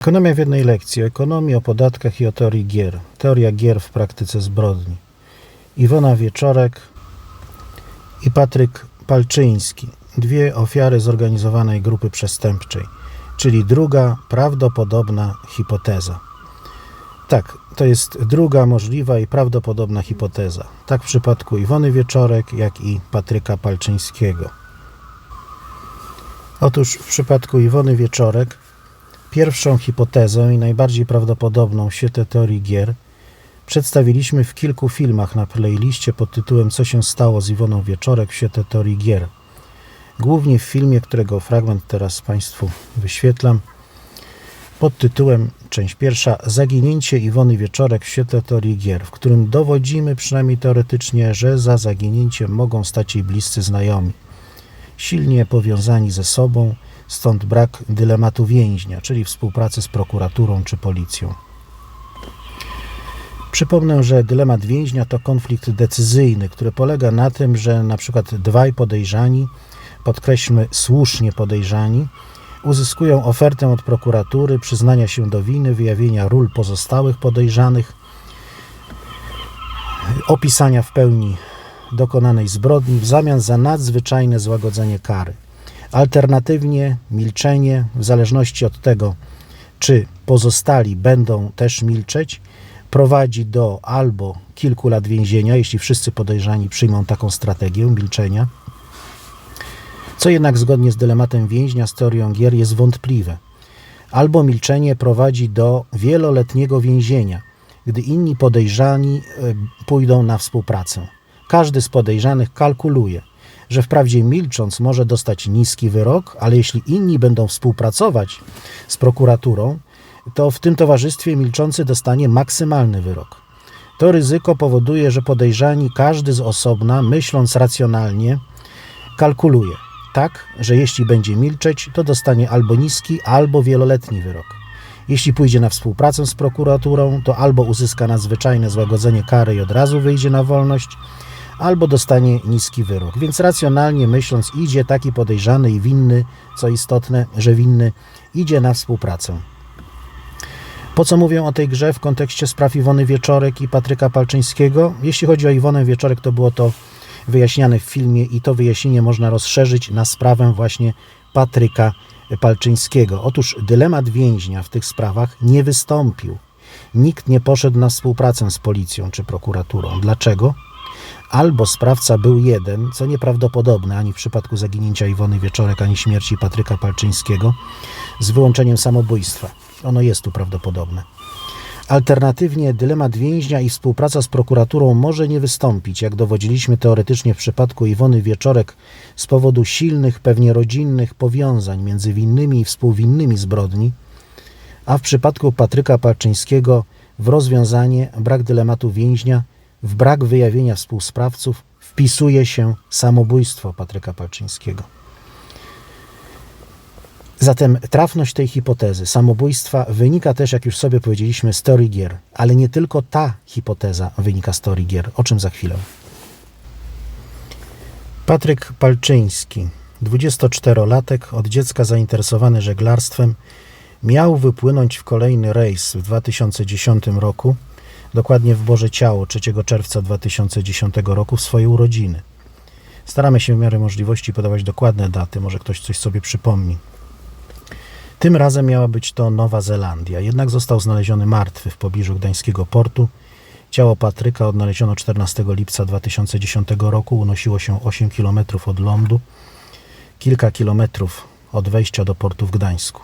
Ekonomia w jednej lekcji. O ekonomii, o podatkach i o teorii gier. Teoria gier w praktyce zbrodni. Iwona Wieczorek i Patryk Palczyński. Dwie ofiary zorganizowanej grupy przestępczej, czyli druga prawdopodobna hipoteza. Tak, to jest druga możliwa i prawdopodobna hipoteza. Tak w przypadku Iwony Wieczorek, jak i Patryka Palczyńskiego. Otóż w przypadku Iwony Wieczorek pierwszą hipotezę i najbardziej prawdopodobną w świetle teorii gier przedstawiliśmy w kilku filmach na playliście pod tytułem Co się stało z Iwoną Wieczorek w świetle teorii gier. Głównie w filmie, którego fragment teraz Państwu wyświetlam, pod tytułem część pierwsza Zaginięcie Iwony Wieczorek w świetle teorii gier, w którym dowodzimy przynajmniej teoretycznie, że za zaginięciem mogą stać jej bliscy znajomi, silnie powiązani ze sobą, stąd brak dylematu więźnia, czyli współpracy z prokuraturą czy policją. Przypomnę, że dylemat więźnia to konflikt decyzyjny, który polega na tym, że na przykład dwaj podejrzani, podkreślmy słusznie podejrzani, uzyskują ofertę od prokuratury przyznania się do winy, wyjawienia ról pozostałych podejrzanych, opisania w pełni dokonanej zbrodni w zamian za nadzwyczajne złagodzenie kary. Alternatywnie milczenie, w zależności od tego, czy pozostali będą też milczeć, prowadzi do albo kilku lat więzienia, jeśli wszyscy podejrzani przyjmą taką strategię milczenia, co jednak zgodnie z dylematem więźnia z teorią gier jest wątpliwe. Albo milczenie prowadzi do wieloletniego więzienia, gdy inni podejrzani pójdą na współpracę. Każdy z podejrzanych kalkuluje, że wprawdzie milcząc może dostać niski wyrok, ale jeśli inni będą współpracować z prokuraturą, to w tym towarzystwie milczący dostanie maksymalny wyrok. To ryzyko powoduje, że podejrzani każdy z osobna, myśląc racjonalnie, kalkuluje tak, że jeśli będzie milczeć, to dostanie albo niski, albo wieloletni wyrok. Jeśli pójdzie na współpracę z prokuraturą, to albo uzyska nadzwyczajne złagodzenie kary i od razu wyjdzie na wolność, albo dostanie niski wyrok. Więc racjonalnie myśląc, idzie taki podejrzany i winny, co istotne, że winny, idzie na współpracę. Po co mówię o tej grze w kontekście spraw Iwony Wieczorek i Patryka Palczyńskiego? Jeśli chodzi o Iwonę Wieczorek, to było to wyjaśniane w filmie i to wyjaśnienie można rozszerzyć na sprawę właśnie Patryka Palczyńskiego. Otóż dylemat więźnia w tych sprawach nie wystąpił. Nikt nie poszedł na współpracę z policją czy prokuraturą. Dlaczego? Albo sprawca był jeden, co nieprawdopodobne ani w przypadku zaginięcia Iwony Wieczorek, ani śmierci Patryka Palczyńskiego, z wyłączeniem samobójstwa. Ono jest tu prawdopodobne. Alternatywnie dylemat więźnia i współpraca z prokuraturą może nie wystąpić, jak dowodziliśmy teoretycznie w przypadku Iwony Wieczorek, z powodu silnych, pewnie rodzinnych powiązań między winnymi i współwinnymi zbrodni, a w przypadku Patryka Palczyńskiego w rozwiązanie brak dylematu więźnia, w brak wyjawienia współsprawców wpisuje się samobójstwo Patryka Palczyńskiego. Zatem trafność tej hipotezy samobójstwa wynika też, jak już sobie powiedzieliśmy, z teorii gier, ale nie tylko ta hipoteza wynika z teorii gier, o czym za chwilę. Patryk Palczyński, 24-latek, od dziecka zainteresowany żeglarstwem, miał wypłynąć w kolejny rejs w 2010 roku, dokładnie w Boże Ciało 3 czerwca 2010 roku w swoje urodziny. Staramy się w miarę możliwości podawać dokładne daty, może ktoś coś sobie przypomni. Tym razem miała być to Nowa Zelandia, jednak został znaleziony martwy w pobliżu gdańskiego portu. Ciało Patryka odnaleziono 14 lipca 2010 roku, unosiło się 8 km od lądu, kilka kilometrów od wejścia do portu w Gdańsku.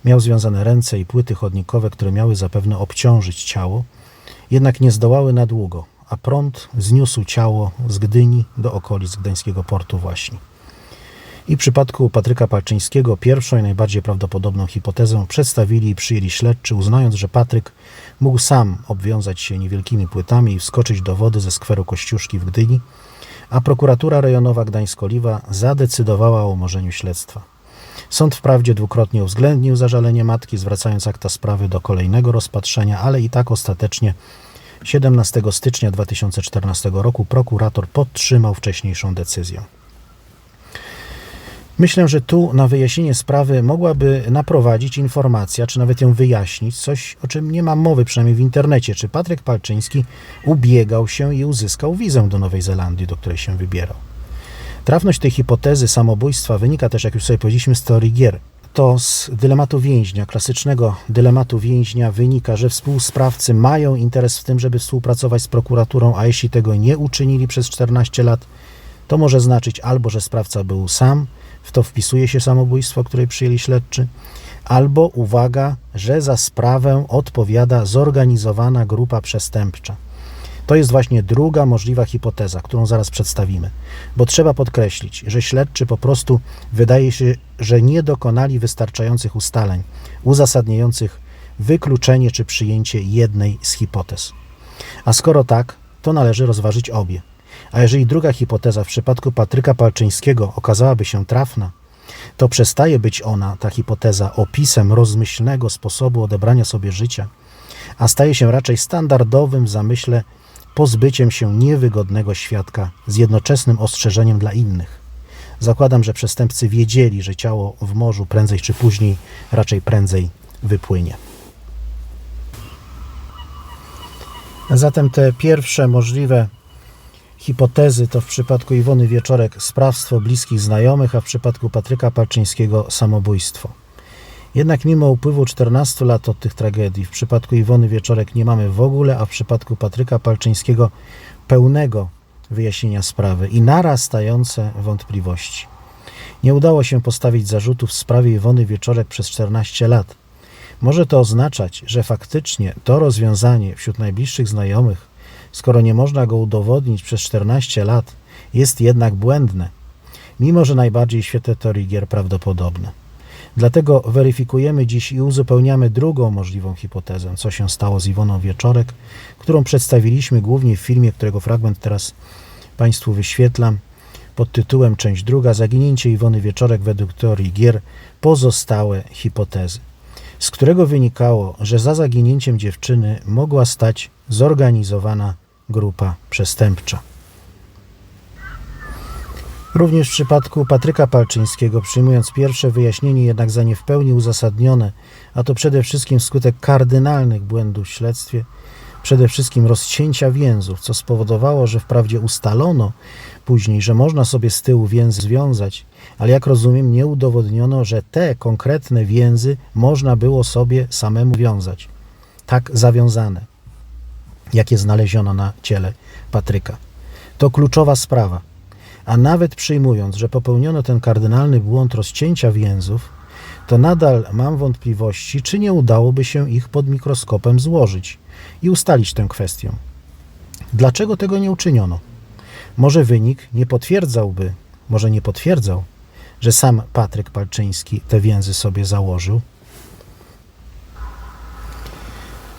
Miał związane ręce i płyty chodnikowe, które miały zapewne obciążyć ciało, jednak nie zdołały na długo, a prąd zniósł ciało z Gdyni do okolic gdańskiego portu właśnie. I w przypadku Patryka Palczyńskiego pierwszą i najbardziej prawdopodobną hipotezę przedstawili i przyjęli śledczy, uznając, że Patryk mógł sam obwiązać się niewielkimi płytami i wskoczyć do wody ze skweru Kościuszki w Gdyni, a prokuratura rejonowa Gdańsk-Oliwa zadecydowała o umorzeniu śledztwa. Sąd wprawdzie dwukrotnie uwzględnił zażalenie matki, zwracając akta sprawy do kolejnego rozpatrzenia, ale i tak ostatecznie 17 stycznia 2014 roku prokurator podtrzymał wcześniejszą decyzję. Myślę, że tu na wyjaśnienie sprawy mogłaby naprowadzić informacja, czy nawet ją wyjaśnić, coś, o czym nie ma mowy, przynajmniej w internecie, czy Patryk Palczyński ubiegał się i uzyskał wizę do Nowej Zelandii, do której się wybierał. Trafność tej hipotezy samobójstwa wynika też, jak już sobie powiedzieliśmy, z teorii gier. To z dylematu więźnia, klasycznego dylematu więźnia wynika, że współsprawcy mają interes w tym, żeby współpracować z prokuraturą, a jeśli tego nie uczynili przez 14 lat, to może znaczyć albo, że sprawca był sam, w to wpisuje się samobójstwo, które przyjęli śledczy, albo, uwaga, że za sprawę odpowiada zorganizowana grupa przestępcza. To jest właśnie druga możliwa hipoteza, którą zaraz przedstawimy, bo trzeba podkreślić, że śledczy po prostu wydaje się, że nie dokonali wystarczających ustaleń uzasadniających wykluczenie czy przyjęcie jednej z hipotez. A skoro tak, to należy rozważyć obie. A jeżeli druga hipoteza w przypadku Patryka Palczyńskiego okazałaby się trafna, to przestaje być ona, ta hipoteza, opisem rozmyślnego sposobu odebrania sobie życia, a staje się raczej standardowym w zamyśle pozbyciem się niewygodnego świadka z jednoczesnym ostrzeżeniem dla innych. Zakładam, że przestępcy wiedzieli, że ciało w morzu prędzej czy później, raczej prędzej, wypłynie. Zatem te pierwsze możliwe hipotezy to w przypadku Iwony Wieczorek sprawstwo bliskich znajomych, a w przypadku Patryka Palczyńskiego samobójstwo. Jednak mimo upływu 14 lat od tych tragedii, w przypadku Iwony Wieczorek nie mamy w ogóle, a w przypadku Patryka Palczyńskiego pełnego wyjaśnienia sprawy i narastające wątpliwości. Nie udało się postawić zarzutów w sprawie Iwony Wieczorek przez 14 lat. Może to oznaczać, że faktycznie to rozwiązanie wśród najbliższych znajomych, skoro nie można go udowodnić przez 14 lat, jest jednak błędne, mimo że najbardziej w świetle teorii gier prawdopodobne. Dlatego weryfikujemy dziś i uzupełniamy drugą możliwą hipotezę, co się stało z Iwoną Wieczorek, którą przedstawiliśmy głównie w filmie, którego fragment teraz Państwu wyświetlam, pod tytułem Część druga, Zaginięcie Iwony Wieczorek według teorii gier, pozostałe hipotezy, z którego wynikało, że za zaginięciem dziewczyny mogła stać zorganizowana grupa przestępcza. Również w przypadku Patryka Palczyńskiego, przyjmując pierwsze wyjaśnienie jednak za nie w pełni uzasadnione, a to przede wszystkim wskutek kardynalnych błędów w śledztwie, przede wszystkim rozcięcia więzów, co spowodowało, że wprawdzie ustalono później, że można sobie z tyłu więzy związać, ale jak rozumiem nie udowodniono, że te konkretne więzy można było sobie samemu wiązać, tak zawiązane, jakie znaleziono na ciele Patryka. To kluczowa sprawa. A nawet przyjmując, że popełniono ten kardynalny błąd rozcięcia więzów, to nadal mam wątpliwości, czy nie udałoby się ich pod mikroskopem złożyć i ustalić tę kwestię. Dlaczego tego nie uczyniono? Może wynik nie potwierdzał, że sam Patryk Palczyński te więzy sobie założył?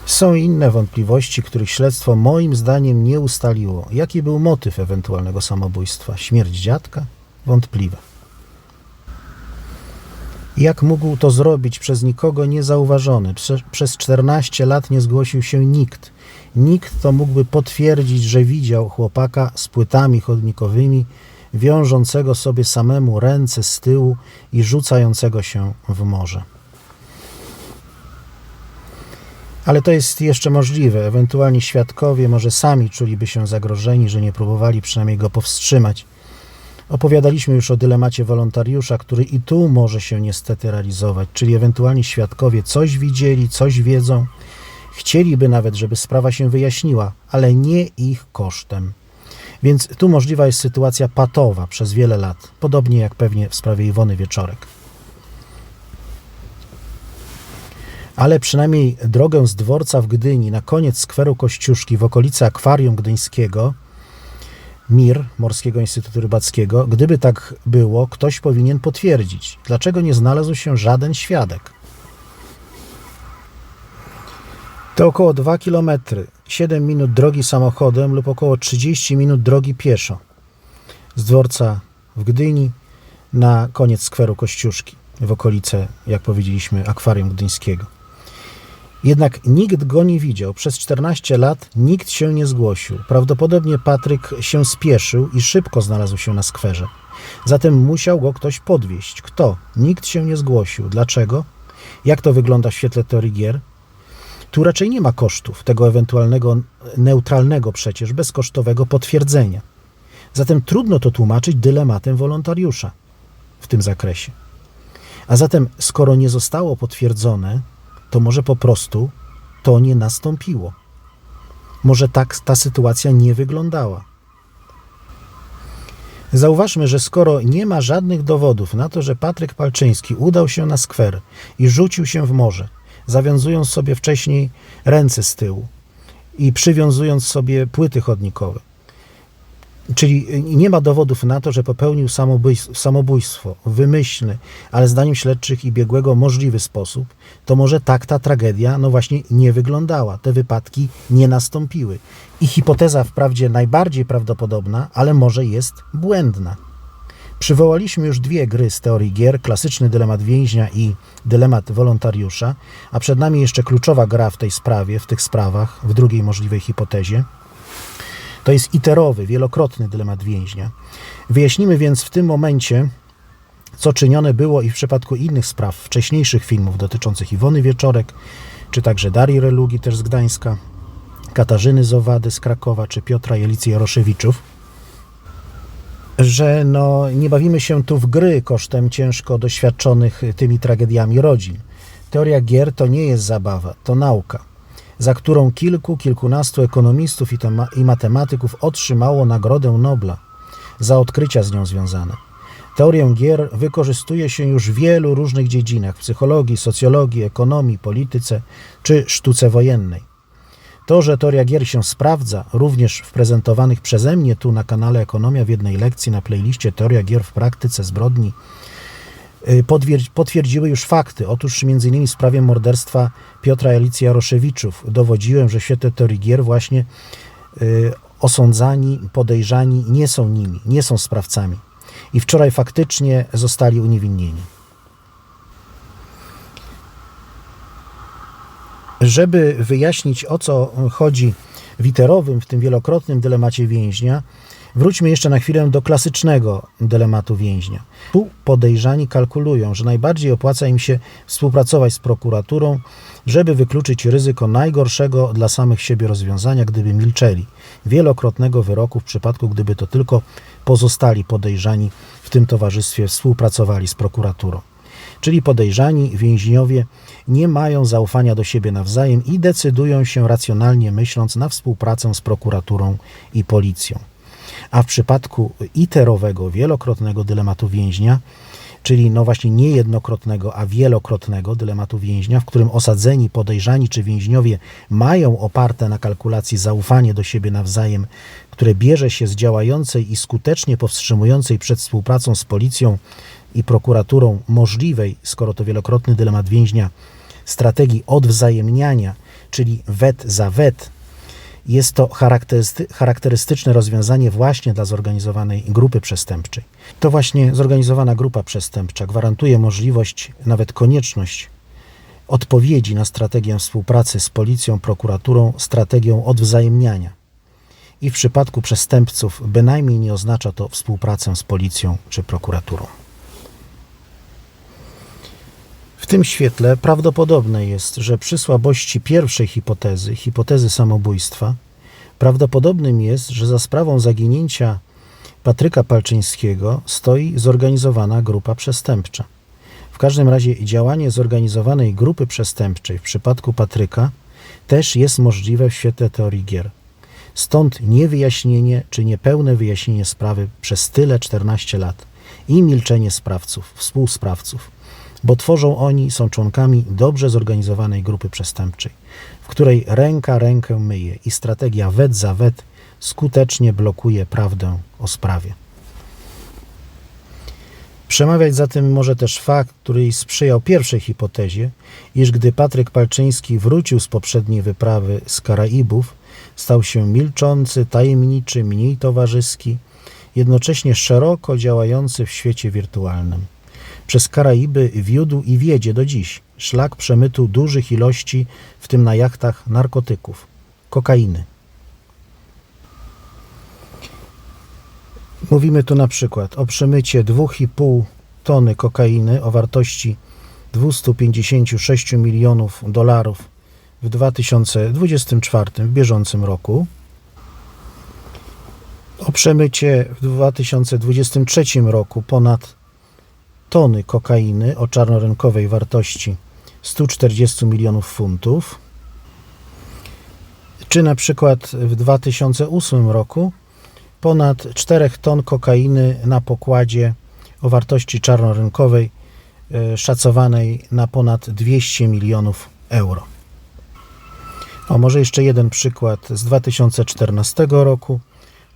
Są inne wątpliwości, których śledztwo moim zdaniem nie ustaliło. Jaki był motyw ewentualnego samobójstwa? Śmierć dziadka? Wątpliwe. Jak mógł to zrobić przez nikogo niezauważony? Przez 14 lat nie zgłosił się nikt. Nikt, kto mógłby potwierdzić, że widział chłopaka z płytami chodnikowymi, wiążącego sobie samemu ręce z tyłu i rzucającego się w morze. Ale to jest jeszcze możliwe. Ewentualni świadkowie może sami czuliby się zagrożeni, że nie próbowali przynajmniej go powstrzymać. Opowiadaliśmy już o dylemacie wolontariusza, który i tu może się niestety realizować, czyli ewentualni świadkowie coś widzieli, coś wiedzą, chcieliby nawet, żeby sprawa się wyjaśniła, ale nie ich kosztem. Więc tu możliwa jest sytuacja patowa przez wiele lat, podobnie jak pewnie w sprawie Iwony Wieczorek. Ale przynajmniej drogę z dworca w Gdyni na koniec skweru Kościuszki w okolicy akwarium gdyńskiego, MIR, Morskiego Instytutu Rybackiego, gdyby tak było, ktoś powinien potwierdzić, dlaczego nie znalazł się żaden świadek. To około 2 km, 7 minut drogi samochodem lub około 30 minut drogi pieszo z dworca w Gdyni na koniec skweru Kościuszki w okolice, jak powiedzieliśmy, akwarium gdyńskiego. Jednak nikt go nie widział. Przez 14 lat nikt się nie zgłosił. Prawdopodobnie Patryk się spieszył i szybko znalazł się na skwerze. Zatem musiał go ktoś podwieźć. Kto? Nikt się nie zgłosił. Dlaczego? Jak to wygląda w świetle teorii gier? Tu raczej nie ma kosztów tego ewentualnego, neutralnego przecież, bezkosztowego potwierdzenia. Zatem trudno to tłumaczyć dylematem wolontariusza w tym zakresie. A zatem, skoro nie zostało potwierdzone, to może po prostu to nie nastąpiło. Może tak ta sytuacja nie wyglądała. Zauważmy, że skoro nie ma żadnych dowodów na to, że Patryk Palczyński udał się na skwer i rzucił się w morze, zawiązując sobie wcześniej ręce z tyłu i przywiązując sobie płyty chodnikowe, czyli nie ma dowodów na to, że popełnił samobójstwo w wymyślny, ale zdaniem śledczych i biegłego możliwy sposób, to może tak ta tragedia właśnie nie wyglądała. Te wypadki nie nastąpiły. I hipoteza wprawdzie najbardziej prawdopodobna, ale może jest błędna. Przywołaliśmy już 2 gry z teorii gier, klasyczny dylemat więźnia i dylemat wolontariusza, a przed nami jeszcze kluczowa gra w tej sprawie, w tych sprawach, w drugiej możliwej hipotezie. To jest iterowy, wielokrotny dylemat więźnia. Wyjaśnimy więc w tym momencie, co czynione było i w przypadku innych spraw, wcześniejszych filmów dotyczących Iwony Wieczorek, czy także Darii Relugi, też z Gdańska, Katarzyny Zowady z Krakowa, czy Piotra i Alicji Jaroszewiczów, że nie bawimy się tu w gry kosztem ciężko doświadczonych tymi tragediami rodzin. Teoria gier to nie jest zabawa, to nauka, za którą kilkunastu ekonomistów i matematyków otrzymało Nagrodę Nobla za odkrycia z nią związane. Teorię gier wykorzystuje się już w wielu różnych dziedzinach: psychologii, socjologii, ekonomii, polityce czy sztuce wojennej. To, że teoria gier się sprawdza, również w prezentowanych przeze mnie tu na kanale Ekonomia w jednej lekcji na playliście Teoria gier w praktyce zbrodni, potwierdziły już fakty. Otóż m.in. w sprawie morderstwa Piotra i Alicji Jaroszewiczów dowodziłem, że w świetle teorii gier właśnie osądzani, podejrzani nie są nimi, nie są sprawcami. I wczoraj faktycznie zostali uniewinnieni. Żeby wyjaśnić, o co chodzi w iterowym, w tym wielokrotnym dylemacie więźnia, wróćmy jeszcze na chwilę do klasycznego dylematu więźnia. Tu podejrzani kalkulują, że najbardziej opłaca im się współpracować z prokuraturą, żeby wykluczyć ryzyko najgorszego dla samych siebie rozwiązania, gdyby milczeli. Wielokrotnego wyroku w przypadku, gdyby to tylko pozostali podejrzani w tym towarzystwie współpracowali z prokuraturą. Czyli podejrzani więźniowie nie mają zaufania do siebie nawzajem i decydują się racjonalnie myśląc na współpracę z prokuraturą i policją. A w przypadku iterowego, wielokrotnego dylematu więźnia, czyli właśnie nie jednokrotnego, a wielokrotnego dylematu więźnia, w którym osadzeni, podejrzani czy więźniowie mają oparte na kalkulacji zaufanie do siebie nawzajem, które bierze się z działającej i skutecznie powstrzymującej przed współpracą z policją i prokuraturą możliwej, skoro to wielokrotny dylemat więźnia, strategii odwzajemniania, czyli wet za wet. Jest to charakterystyczne rozwiązanie właśnie dla zorganizowanej grupy przestępczej. To właśnie zorganizowana grupa przestępcza gwarantuje możliwość, nawet konieczność odpowiedzi na strategię współpracy z policją, prokuraturą, strategią odwzajemniania. I w przypadku przestępców bynajmniej nie oznacza to współpracę z policją czy prokuraturą. W tym świetle prawdopodobne jest, że przy słabości pierwszej hipotezy samobójstwa, prawdopodobnym jest, że za sprawą zaginięcia Patryka Palczyńskiego stoi zorganizowana grupa przestępcza. W każdym razie działanie zorganizowanej grupy przestępczej w przypadku Patryka też jest możliwe w świetle teorii gier. Stąd niewyjaśnienie czy niepełne wyjaśnienie sprawy przez tyle 14 lat i milczenie sprawców, współsprawców, bo tworzą oni, są członkami dobrze zorganizowanej grupy przestępczej, w której ręka rękę myje i strategia wet za wet skutecznie blokuje prawdę o sprawie. Przemawiać za tym może też fakt, który sprzyjał pierwszej hipotezie, iż gdy Patryk Palczyński wrócił z poprzedniej wyprawy z Karaibów, stał się milczący, tajemniczy, mniej towarzyski, jednocześnie szeroko działający w świecie wirtualnym. Przez Karaiby wiódł i wiedzie do dziś szlak przemytu dużych ilości, w tym na jachtach, narkotyków, kokainy. Mówimy tu na przykład o przemycie 2,5 tony kokainy o wartości 256 milionów dolarów w 2024, w bieżącym roku, o przemycie w 2023 roku ponad tony kokainy o czarnorynkowej wartości 140 milionów funtów, czy na przykład w 2008 roku ponad 4 ton kokainy na pokładzie o wartości czarnorynkowej szacowanej na ponad 200 milionów euro. O, może jeszcze jeden przykład z 2014 roku.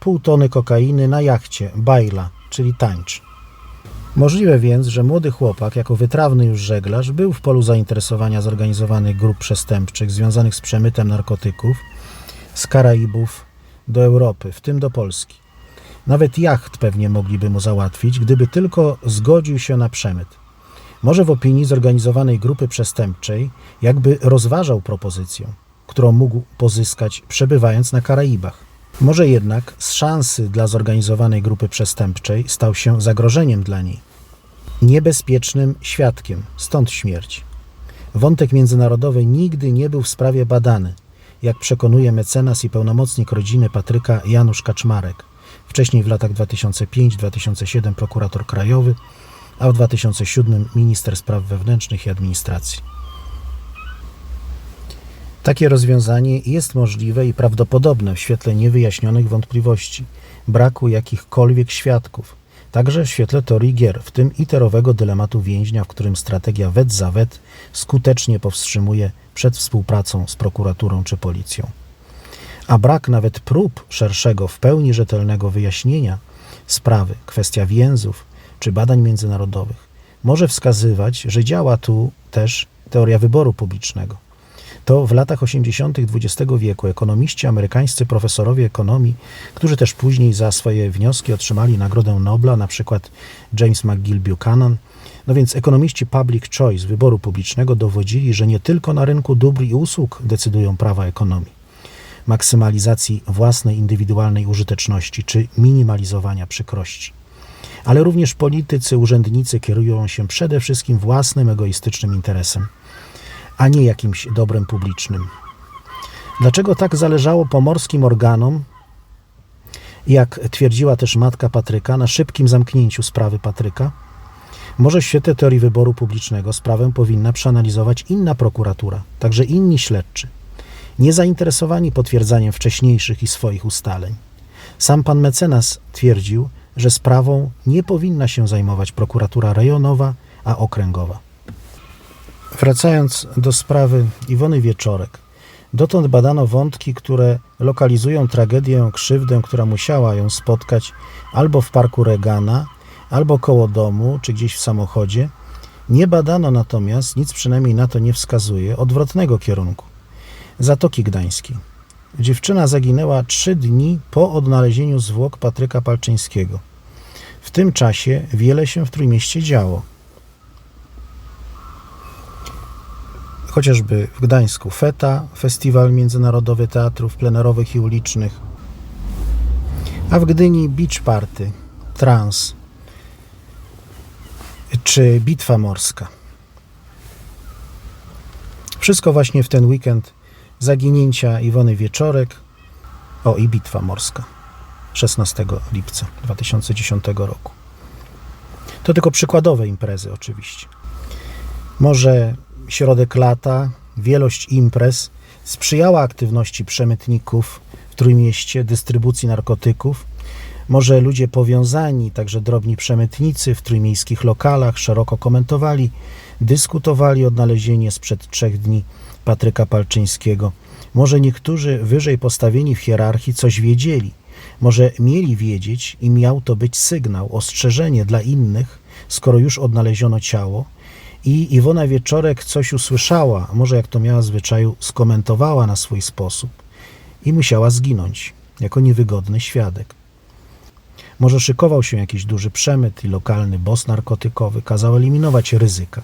Pół tony kokainy na jachcie Bajla, czyli tańcz. Możliwe więc, że młody chłopak, jako wytrawny już żeglarz, był w polu zainteresowania zorganizowanych grup przestępczych związanych z przemytem narkotyków z Karaibów do Europy, w tym do Polski. Nawet jacht pewnie mogliby mu załatwić, gdyby tylko zgodził się na przemyt. Może w opinii zorganizowanej grupy przestępczej jakby rozważał propozycję, którą mógł pozyskać przebywając na Karaibach. Może jednak z szansy dla zorganizowanej grupy przestępczej stał się zagrożeniem dla niej. Niebezpiecznym świadkiem, stąd śmierć. Wątek międzynarodowy nigdy nie był w sprawie badany, jak przekonuje mecenas i pełnomocnik rodziny Patryka Janusz Kaczmarek, wcześniej w latach 2005-2007 prokurator krajowy, a w 2007 minister spraw wewnętrznych i administracji. Takie rozwiązanie jest możliwe i prawdopodobne w świetle niewyjaśnionych wątpliwości, braku jakichkolwiek świadków, także w świetle teorii gier, w tym iterowego dylematu więźnia, w którym strategia wet za wet skutecznie powstrzymuje przed współpracą z prokuraturą czy policją. A brak nawet prób szerszego, w pełni rzetelnego wyjaśnienia sprawy, kwestia więzów czy badań międzynarodowych, może wskazywać, że działa tu też teoria wyboru publicznego. To w latach 80. XX wieku ekonomiści amerykańscy, profesorowie ekonomii, którzy też później za swoje wnioski otrzymali Nagrodę Nobla, na przykład James McGill Buchanan, no więc ekonomiści public choice, wyboru publicznego, dowodzili, że nie tylko na rynku dóbr i usług decydują prawa ekonomii, maksymalizacji własnej indywidualnej użyteczności czy minimalizowania przykrości, ale również politycy, urzędnicy kierują się przede wszystkim własnym egoistycznym interesem, a nie jakimś dobrem publicznym. Dlaczego tak zależało pomorskim organom, jak twierdziła też matka Patryka, na szybkim zamknięciu sprawy Patryka? Może w świetle teorii wyboru publicznego sprawę powinna przeanalizować inna prokuratura, także inni śledczy, niezainteresowani potwierdzaniem wcześniejszych i swoich ustaleń. Sam pan mecenas twierdził, że sprawą nie powinna się zajmować prokuratura rejonowa, a okręgowa. Wracając do sprawy Iwony Wieczorek, dotąd badano wątki, które lokalizują tragedię, krzywdę, która musiała ją spotkać albo w parku Reagana, albo koło domu, czy gdzieś w samochodzie. Nie badano natomiast, nic przynajmniej na to nie wskazuje, odwrotnego kierunku. Zatoki Gdańskiej. Dziewczyna zaginęła 3 dni po odnalezieniu zwłok Patryka Palczyńskiego. W tym czasie wiele się w Trójmieście działo. Chociażby w Gdańsku FETA, Festiwal Międzynarodowy Teatrów Plenerowych i Ulicznych, a w Gdyni Beach Party, Trans czy Bitwa Morska. Wszystko właśnie w ten weekend zaginięcia Iwony Wieczorek, i Bitwa Morska 16 lipca 2010 roku. To tylko przykładowe imprezy oczywiście. Może środek lata, wielość imprez sprzyjała aktywności przemytników w Trójmieście, dystrybucji narkotyków. Może ludzie powiązani, także drobni przemytnicy w trójmiejskich lokalach szeroko komentowali, dyskutowali odnalezienie sprzed 3 dni Patryka Palczyńskiego. Może niektórzy wyżej postawieni w hierarchii coś wiedzieli. Może mieli wiedzieć i miał to być sygnał, ostrzeżenie dla innych, skoro już odnaleziono ciało, i Iwona Wieczorek coś usłyszała, może jak to miała w zwyczaju, skomentowała na swój sposób i musiała zginąć jako niewygodny świadek. Może szykował się jakiś duży przemyt i lokalny boss narkotykowy kazał eliminować ryzyka.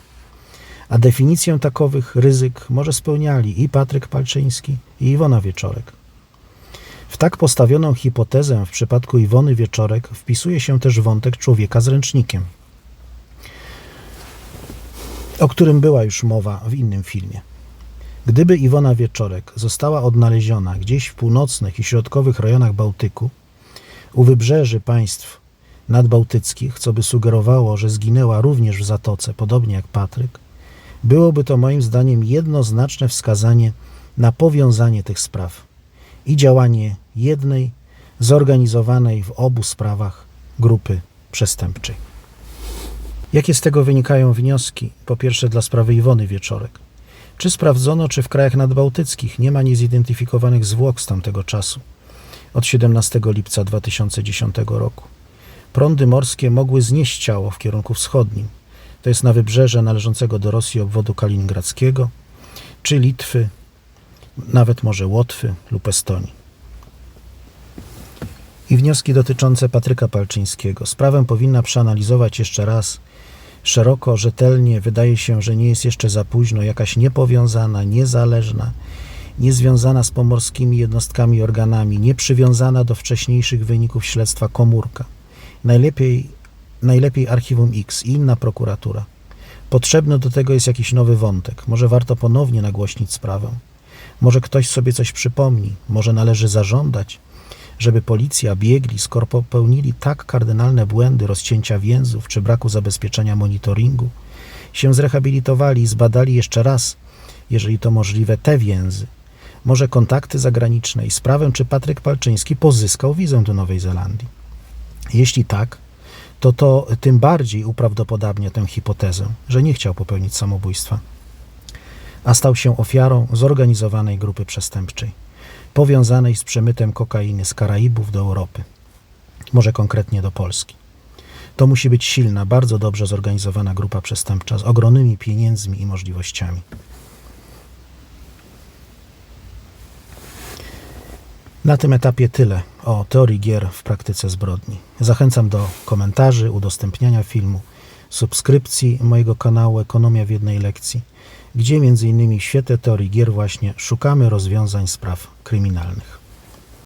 A definicję takowych ryzyk może spełniali i Patryk Palczyński, i Iwona Wieczorek. W tak postawioną hipotezę w przypadku Iwony Wieczorek wpisuje się też wątek człowieka z ręcznikiem, o którym była już mowa w innym filmie. Gdyby Iwona Wieczorek została odnaleziona gdzieś w północnych i środkowych rejonach Bałtyku, u wybrzeży państw nadbałtyckich, co by sugerowało, że zginęła również w Zatoce, podobnie jak Patryk, byłoby to moim zdaniem jednoznaczne wskazanie na powiązanie tych spraw i działanie jednej, zorganizowanej w obu sprawach grupy przestępczej. Jakie z tego wynikają wnioski? Po pierwsze, dla sprawy Iwony Wieczorek. Czy sprawdzono, czy w krajach nadbałtyckich nie ma niezidentyfikowanych zwłok z tamtego czasu, od 17 lipca 2010 roku? Prądy morskie mogły znieść ciało w kierunku wschodnim, to jest na wybrzeże należącego do Rosji obwodu kaliningradzkiego, czy Litwy, nawet może Łotwy lub Estonii. I wnioski dotyczące Patryka Palczyńskiego. Sprawę powinna przeanalizować jeszcze raz, szeroko, rzetelnie. Wydaje się, że nie jest jeszcze za późno. Jakaś niepowiązana, niezależna, niezwiązana z pomorskimi jednostkami i organami, nieprzywiązana do wcześniejszych wyników śledztwa komórka. Najlepiej Archiwum X i inna prokuratura. Potrzebny do tego jest jakiś nowy wątek. Może warto ponownie nagłośnić sprawę. Może ktoś sobie coś przypomni. Może należy zażądać, żeby policja, biegli, skoro popełnili tak kardynalne błędy rozcięcia więzów czy braku zabezpieczenia monitoringu, się zrehabilitowali i zbadali jeszcze raz, jeżeli to możliwe, te więzy. Może kontakty zagraniczne i sprawę, czy Patryk Palczyński pozyskał wizę do Nowej Zelandii. Jeśli tak, to tym bardziej uprawdopodobnia tę hipotezę, że nie chciał popełnić samobójstwa, a stał się ofiarą zorganizowanej grupy przestępczej, powiązanej z przemytem kokainy z Karaibów do Europy, może konkretnie do Polski. To musi być silna, bardzo dobrze zorganizowana grupa przestępcza z ogromnymi pieniędzmi i możliwościami. Na tym etapie tyle o teorii gier w praktyce zbrodni. Zachęcam do komentarzy, udostępniania filmu, subskrypcji mojego kanału Ekonomia w jednej lekcji, gdzie m.in. w świetle teorii gier właśnie szukamy rozwiązań spraw kryminalnych.